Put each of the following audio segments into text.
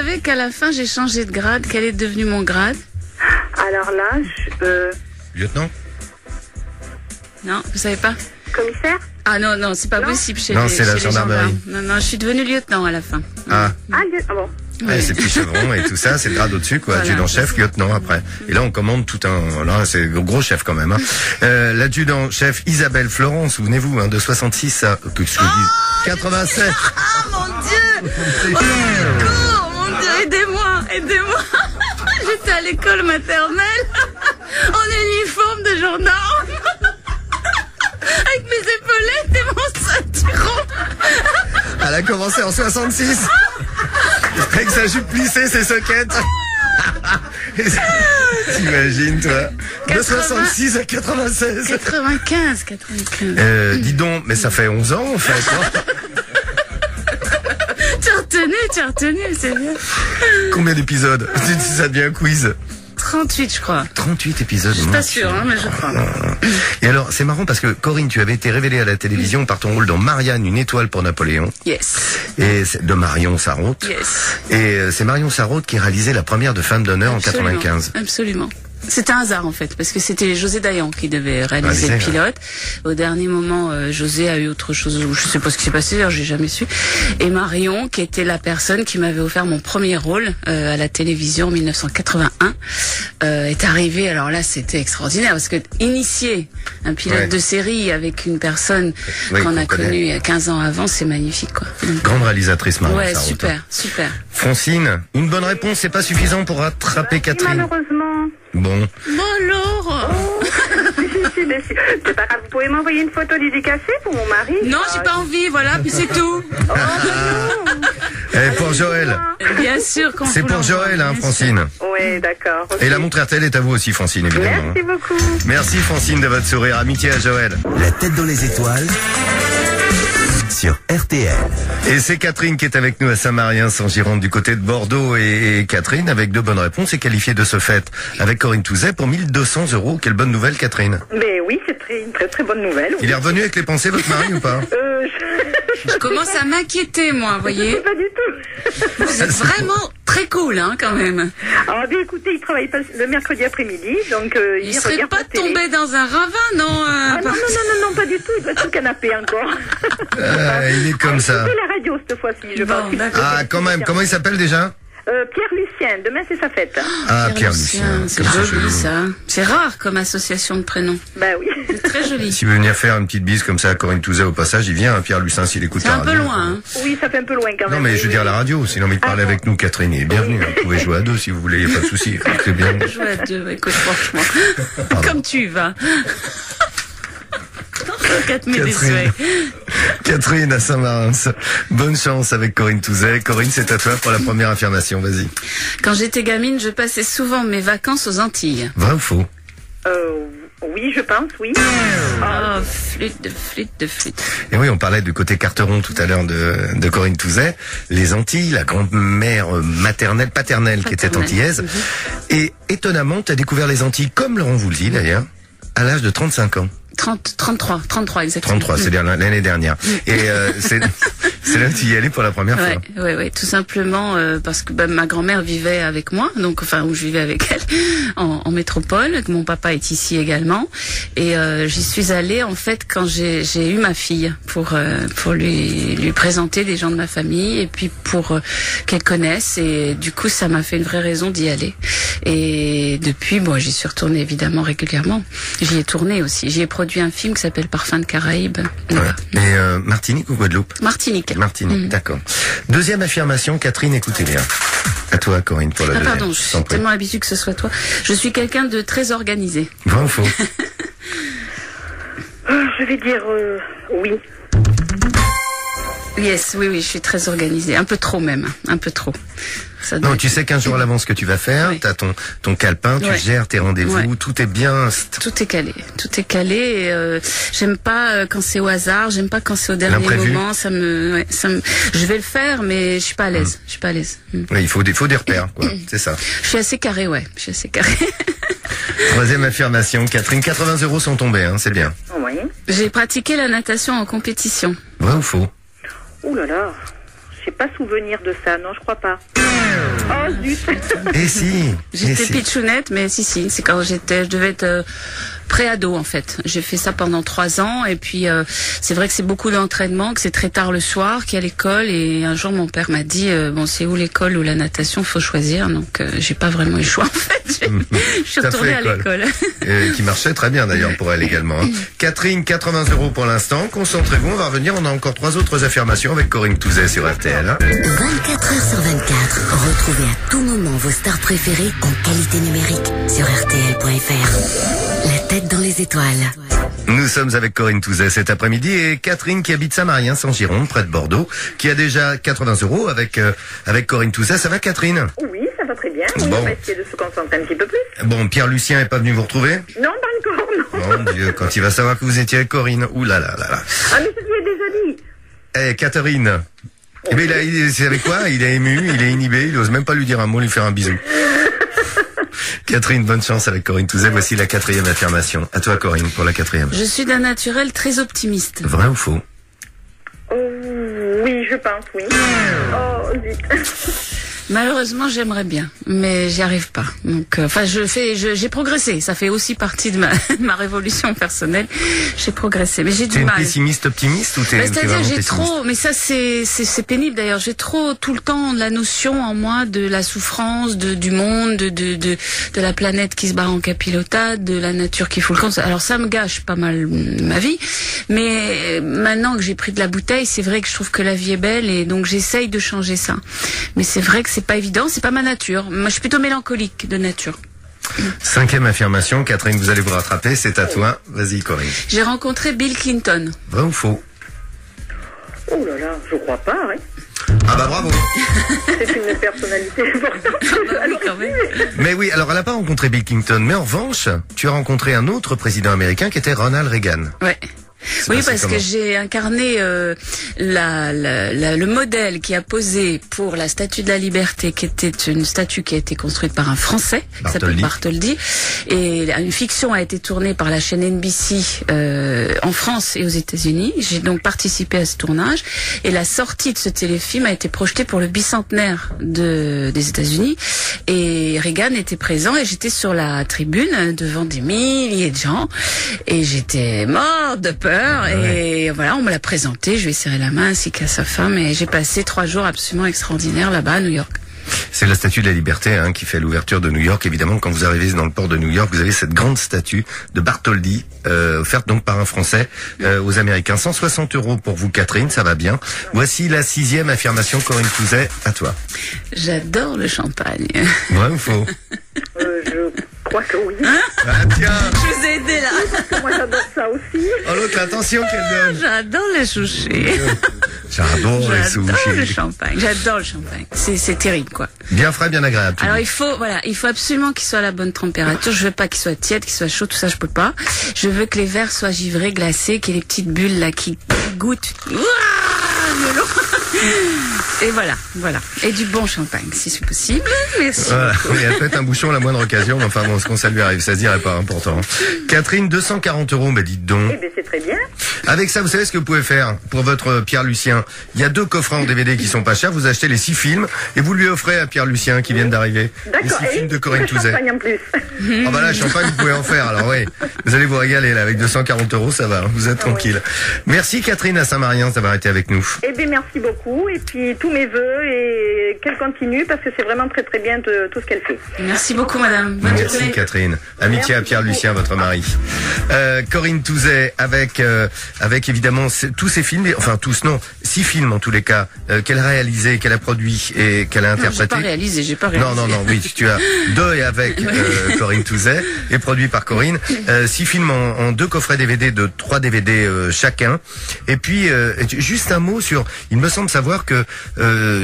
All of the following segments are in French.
savez qu'à la fin, j'ai changé de grade. Quel est devenu mon grade? Alors là, Lieutenant? Non, vous savez pas? commissaire? Ah non, non, c'est pas possible chez Non, les, c'est la chez les gendarmerie. gendarmes. Non, non, je suis devenue lieutenant à la fin. Ah. Ah bon. Ouais, c'est petit chevron et tout ça, c'est le grade au-dessus, quoi. Voilà, Adjudant-chef, lieutenant après. Et là, on commande tout un... Là, c'est gros chef quand même. Hein. L'adjudant-chef Isabelle Florent, souvenez-vous, hein, de 66 à... Que je dis 87. Ah mon Dieu! Au secours, mon Dieu, aidez-moi, aidez-moi! J'étais à l'école maternelle, en uniforme de gendarme, avec mes épaulettes et mon ceinturon. Elle a commencé en 66. Avec sa jupe plissée, ses soquettes. T'imagines, toi. De 66 à 96. 95. Dis donc, mais ça fait 11 ans, en fait. Hein. Tu as retenu, c'est bien. Combien d'épisodes? Ça devient un quiz. 38, je crois. 38 épisodes. Je suis pas sûre, hein, mais je crois. Et alors, c'est marrant parce que Corinne, tu avais été révélée à la télévision par ton rôle dans Marianne, une étoile pour Napoléon. Yes. Et c'est de Marion Sarraute. Yes. Et c'est Marion Sarraute qui réalisait la première de Femme d'honneur en 95. Absolument. C'était un hasard en fait, parce que c'était José Dayan qui devait réaliser le pilote. Au dernier moment, José a eu autre chose, je sais pas ce qui s'est passé, d'ailleurs j'ai jamais su. Et Marion, qui était la personne qui m'avait offert mon premier rôle à la télévision en 1981, est arrivée. Alors là, c'était extraordinaire, parce que initier un pilote de série avec une personne qu'on a connue il y a 15 ans avant, c'est magnifique, quoi. Donc, grande réalisatrice, Marion Sarraute. Ouais, super, super. Francine, une bonne réponse, c'est pas suffisant pour rattraper Catherine. Malheureusement. Bon. Bon alors. C'est pas grave, vous pouvez m'envoyer une photo dédicacée pour mon mari? Non, j'ai pas envie, voilà, puis c'est tout. Et pour Joël. Bien sûr qu'on C'est pour Joël, hein, Francine. Oui, d'accord. Okay. Et la montre RTL est à vous aussi, Francine, évidemment. Merci beaucoup. Merci, Francine, de votre sourire. Amitié à Joël. La tête dans les étoiles sur RTL. Et c'est Catherine qui est avec nous à Saint-Marien, en Gironde, du côté de Bordeaux. Et Catherine, avec deux bonnes réponses, est qualifiée de ce fait avec Corinne Touzet pour 1200 €. Quelle bonne nouvelle, Catherine. Mais oui, c'est une très très bonne nouvelle. Oui. Il est revenu avec les pensées, votre mari, ou pas? Je commence à m'inquiéter, moi, vous voyez. Pas du tout. Vous êtes vraiment très cool, hein, quand même. Alors, bien écoutez, il travaille pas le mercredi après-midi, donc il serait pas tombé dans un ravin, non Ah non, pas du tout. Il doit être sur le canapé encore. Il est comme ça. C'était la radio cette fois-ci, je pense. Ah, quand même. Comment il s'appelle déjà? Pierre Lucien, demain c'est sa fête. Ah, Pierre Lucien. C'est joli ça. C'est rare comme association de prénoms. Ben oui. C'est très joli. S'il veut venir faire une petite bise comme ça à Corinne Touzet au passage, il vient, hein, Pierre Lucien, s'il écoute la radio. C'est un peu loin, hein. Oui, ça fait un peu loin quand même. Non, mais je veux dire la radio, s'il a envie de parler avec nous, Catherine, il est bienvenu. Vous pouvez jouer à deux si vous voulez, il n'y a pas de souci. C'est bien. Jouer à deux, écoute, franchement. Comme tu vas. Catherine à Saint-Marin. Bonne chance avec Corinne Touzet. Corinne, c'est à toi pour la première affirmation. Vas-y. Quand j'étais gamine, je passais souvent mes vacances aux Antilles. Vrai ou faux? Oui, je pense, oui. Oh, flûte. Et oui, on parlait du côté Carteron tout à l'heure de Corinne Touzet. Les Antilles, la grand-mère paternelle qui était antillaise. Et étonnamment, tu as découvert les Antilles, comme Laurent Voulzy d'ailleurs, à l'âge de 35 ans. 33 exactement. 33, c'est-à-dire l'année dernière. Et c'est là que tu y allais pour la première fois. Oui, tout simplement parce que ma grand-mère vivait avec moi, donc enfin où je vivais avec elle en métropole. Mon papa est ici également, et j'y suis allée en fait quand j'ai eu ma fille pour lui présenter des gens de ma famille et puis pour qu'elle connaisse, et du coup ça m'a fait une vraie raison d'y aller. Et depuis, bon, j'y suis retournée évidemment régulièrement. J'y ai tourné aussi. J'y ai produit un film qui s'appelle Parfum de Caraïbes. Ouais. Et Martinique ou Guadeloupe? Martinique. D'accord. Deuxième affirmation, Catherine, écoutez bien. À toi, Corinne, pour la deuxième. Pardon, je suis tellement habituée que ce soit toi. Je suis quelqu'un de très organisé. Vrai ou faux? Je vais dire oui. Yes, oui, je suis très organisée. Un peu trop même, un peu trop. Non, tu sais qu'un jour à l'avance que tu vas faire, t'as ton calepin, tu gères tes rendez-vous, tout est bien. Tout est calé. Et, j'aime pas quand c'est au hasard, j'aime pas quand c'est au dernier moment. Je vais le faire, mais je suis pas à l'aise. Oui, il faut des repères, quoi. C'est ça. Je suis assez carré, Troisième affirmation, Catherine, 80 € sont tombés, hein, c'est bien. Oui. J'ai pratiqué la natation en compétition. Vrai ou faux? Ouh là là. j'ai pas souvenir de ça. Non, je crois pas. Oh zut. Et si. J'étais pitchounette, mais si, c'est quand je devais être pré-ado en fait. J'ai fait ça pendant 3 ans et puis c'est vrai que c'est beaucoup d'entraînement, que c'est très tard le soir, qu'il y a l'école et un jour mon père m'a dit bon c'est ou l'école ou la natation, faut choisir, donc j'ai pas vraiment eu le choix en fait. Je suis retournée à l'école. Qui marchait très bien d'ailleurs pour elle également. Hein. Catherine, 80 € pour l'instant. Concentrez-vous, on va revenir. On a encore 3 autres affirmations avec Corinne Touzet sur RTL. Hein. 24h/24. Retrouvez à tout moment vos stars préférées en qualité numérique sur RTL.fr. La tête dans les étoiles. Nous sommes avec Corinne Touzet cet après-midi et Catherine qui habite Saint-Marien, en Gironde, près de Bordeaux, qui a déjà 80 € avec Corinne Touzet. Ça va, Catherine? Oui, ça va très bien. Oui, Bon. on va essayer de se concentrer un petit peu plus. Bon, Pierre Lucien est pas venu vous retrouver? Non, pas encore, non. Mon Dieu, quand il va savoir que vous étiez avec Corinne. Ouh là là là là. Ah, mais je lui ai déjà dit. Eh, Catherine. Eh ben, c'est avec quoi? Il est ému, il est inhibé, il ose même pas lui dire un mot, lui faire un bisou. Catherine, bonne chance avec Corinne Touzet. Voici la 4e affirmation. À toi, Corinne, pour la 4e. Je suis d'un naturel très optimiste. Vrai ou faux? Oh, oui, je pense, oui. Oh, zut. Malheureusement, j'aimerais bien, mais j'y arrive pas. Donc, enfin, j'ai progressé. Ça fait aussi partie de ma révolution personnelle. J'ai progressé, mais j'ai T'es du une mal. pessimiste optimiste ou t'es C'est-à-dire, vraiment j'ai pessimiste? trop, mais ça c'est pénible d'ailleurs. J'ai trop tout le temps la notion en moi de la souffrance, du monde, de la planète qui se barre en capilotade, de la nature qui fout le camp. Alors ça me gâche pas mal ma vie. Mais maintenant que j'ai pris de la bouteille, c'est vrai que je trouve que la vie est belle et donc j'essaye de changer ça. Mais c'est vrai que c'est pas évident, c'est pas ma nature. Moi, je suis plutôt mélancolique de nature. 5e affirmation, Catherine, vous allez vous rattraper, c'est à toi. Vas-y, Corinne. J'ai rencontré Bill Clinton. Vrai ou faux? Oh là là, je crois pas, hein. Ah bah bravo. C'est une personnalité importante. Oui, quand même. Mais oui, alors elle n'a pas rencontré Bill Clinton, mais en revanche, tu as rencontré un autre président américain qui était Ronald Reagan. Ouais. Oui, parce que j'ai incarné le modèle qui a posé pour la Statue de la Liberté, qui était une statue qui a été construite par un Français, qui s'appelle Bartholdi. Et une fiction a été tournée par la chaîne NBC en France et aux États-Unis. J'ai donc participé à ce tournage. Et la sortie de ce téléfilm a été projetée pour le bicentenaire des États-Unis. Et Reagan était présent et j'étais sur la tribune devant des milliers de gens. Et j'étais morte de peur. Et voilà, on me l'a présenté, je lui ai serré la main ainsi qu'à sa femme et j'ai passé 3 jours absolument extraordinaires là-bas à New York. C'est la statue de la Liberté qui fait l'ouverture de New York. Évidemment, quand vous arrivez dans le port de New York, vous avez cette grande statue de Bartholdi, offerte donc par un Français aux Américains. 160 € pour vous, Catherine, ça va bien. Voici la 6e affirmation, Corinne Touzet, à toi. J'adore le champagne. Vrai ou faux? Je crois que oui. Ah tiens. Je vous ai aidé là. Moi, j'adore ça aussi. Oh l'autre, attention qu'elle donne. J'adore les sushis. J'adore les J'adore le sushis. champagne. J'adore le champagne. C'est terrible, quoi. Bien frais, bien agréable. Alors il faut absolument qu'il soit à la bonne température. Je veux pas qu'il soit tiède, qu'il soit chaud, tout ça je peux pas. Je veux que les verres soient givrés, glacés, qu'il y ait les petites bulles là qui goûtent. Et voilà. Et du bon champagne, si c'est possible. Merci. Voilà. Oui, elle pète un bouchon à la moindre occasion, mais enfin bon, ce qu'on ça lui arrive, ça se dirait pas important. Catherine, 240 €, mais dites donc. Eh bien, c'est très bien. Avec ça, vous savez ce que vous pouvez faire pour votre Pierre Lucien? Il y a 2 coffrets en DVD qui sont pas chers, vous achetez les 6 films et vous lui offrez à Pierre Lucien qui viennent d'arriver. Les 6 D'accord. films de Corinne le Touzet. champagne en plus. Ah bah là, champagne, vous pouvez en faire, alors oui. Vous allez vous régaler là, avec 240 €, ça va, vous êtes tranquille. Merci Catherine à Saint-Marien d'avoir été avec nous. Eh bien, merci beaucoup. Et puis, tous mes vœux et qu'elle continue parce que c'est vraiment très très bien tout ce qu'elle fait. Merci beaucoup, madame. Bonne Merci journée. Catherine. Amitié à Pierre Lucien, votre mari. Corinne Touzet avec évidemment tous ces films, enfin tous non, 6 films en tous les cas qu'elle a réalisés, qu'elle a produits et qu'elle a Non, j'ai interprétés. pas réalisé. Non, oui, tu as 2 et avec Corinne Touzet et produit par Corinne. 6 films en 2 coffrets DVD de 3 DVD chacun. Et puis juste un mot sur, il me semble savoir que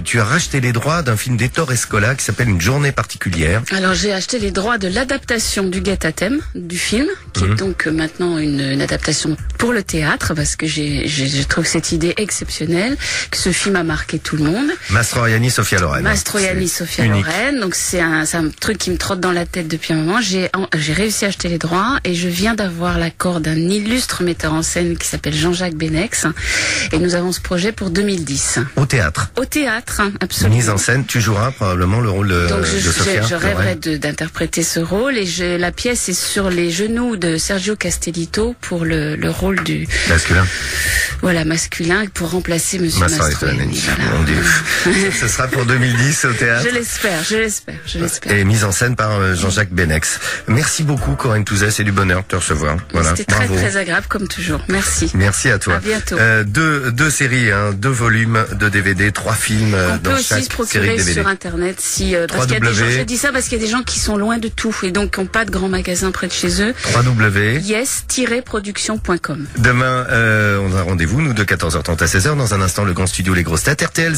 tu as racheté les droits d'un film d'Hector Escola qui s'appelle Une journée particulière. Alors j'ai acheté les droits de l'adaptation du Guet-à-thème du film, qui est donc maintenant une adaptation pour le théâtre, parce que je trouve cette idée exceptionnelle, que ce film a marqué tout le monde. Mastroianni, Sophia Loren. Mastroianni, C'est Sophia unique. Loren, donc c'est un truc qui me trotte dans la tête depuis un moment. J'ai réussi à acheter les droits et je viens d'avoir l'accord d'un illustre metteur en scène qui s'appelle Jean-Jacques Benex, et nous avons ce projet projet pour 2010. Au théâtre. Au théâtre, absolument. Mise en scène, tu joueras probablement le rôle de Donc Sophia. je rêverais d'interpréter ce rôle et la pièce est sur les genoux de Sergio Castellito pour le rôle du masculin. Voilà, masculin pour remplacer Monsieur Mastroianni. Mon Dieu. Ce sera pour 2010 au théâtre. Je l'espère. Et mise en scène par Jean-Jacques Benex. Merci beaucoup Corinne Touzet, c'est du bonheur de te recevoir. Voilà. C'était très agréable comme toujours. Merci. Merci à toi. À bientôt. Deux séries, 2 volumes de DVD, 3 films dans chaque série DVD. On peut aussi se procurer sur internet parce qu'il y a des gens, je dis ça parce qu'il y a des gens qui sont loin de tout et donc qui n'ont pas de grands magasins près de chez eux. yes-production.com. Demain, on a rendez-vous, nous, de 14h30 à 16h. Dans un instant, le grand studio Les Grosses Têtes RTL.